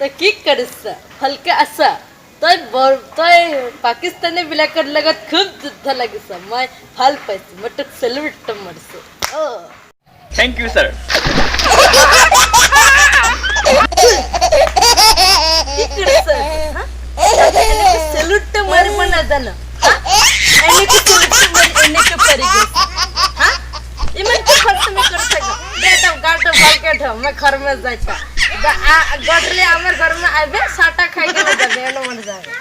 তই কি কৰিছ ভালকে আছা তই পাকিস্তানী বিলাকৰ লগত খুব যুদ্ধ লাগিছ মই ভাল পাইছো মই তোক চেলুট মাৰিছো থ্যাংক ইউ স্যাৰ কি কৰিছ চেলুট মাৰিব নাজানো এনেকে চেলুট মাৰি এনেকে পাৰি গৈছে इमन के खर्च में कर सको बेटा गाटो भालके ठो मैं घर में जाता गटले हमर घर में आबे साटा खाइ के जाबे एनो मन जाबे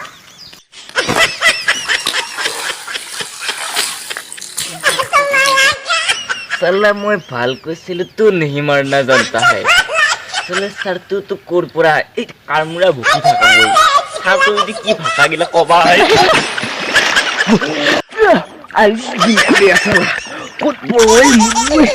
साला मैं भाल को सिल तू नहीं मरना जानता है साला सर तू तो कोरपुरा एक कामुरा भूखी थाका गई था तो यदि की भाषा गिला कबा है आज की साला कोट बोल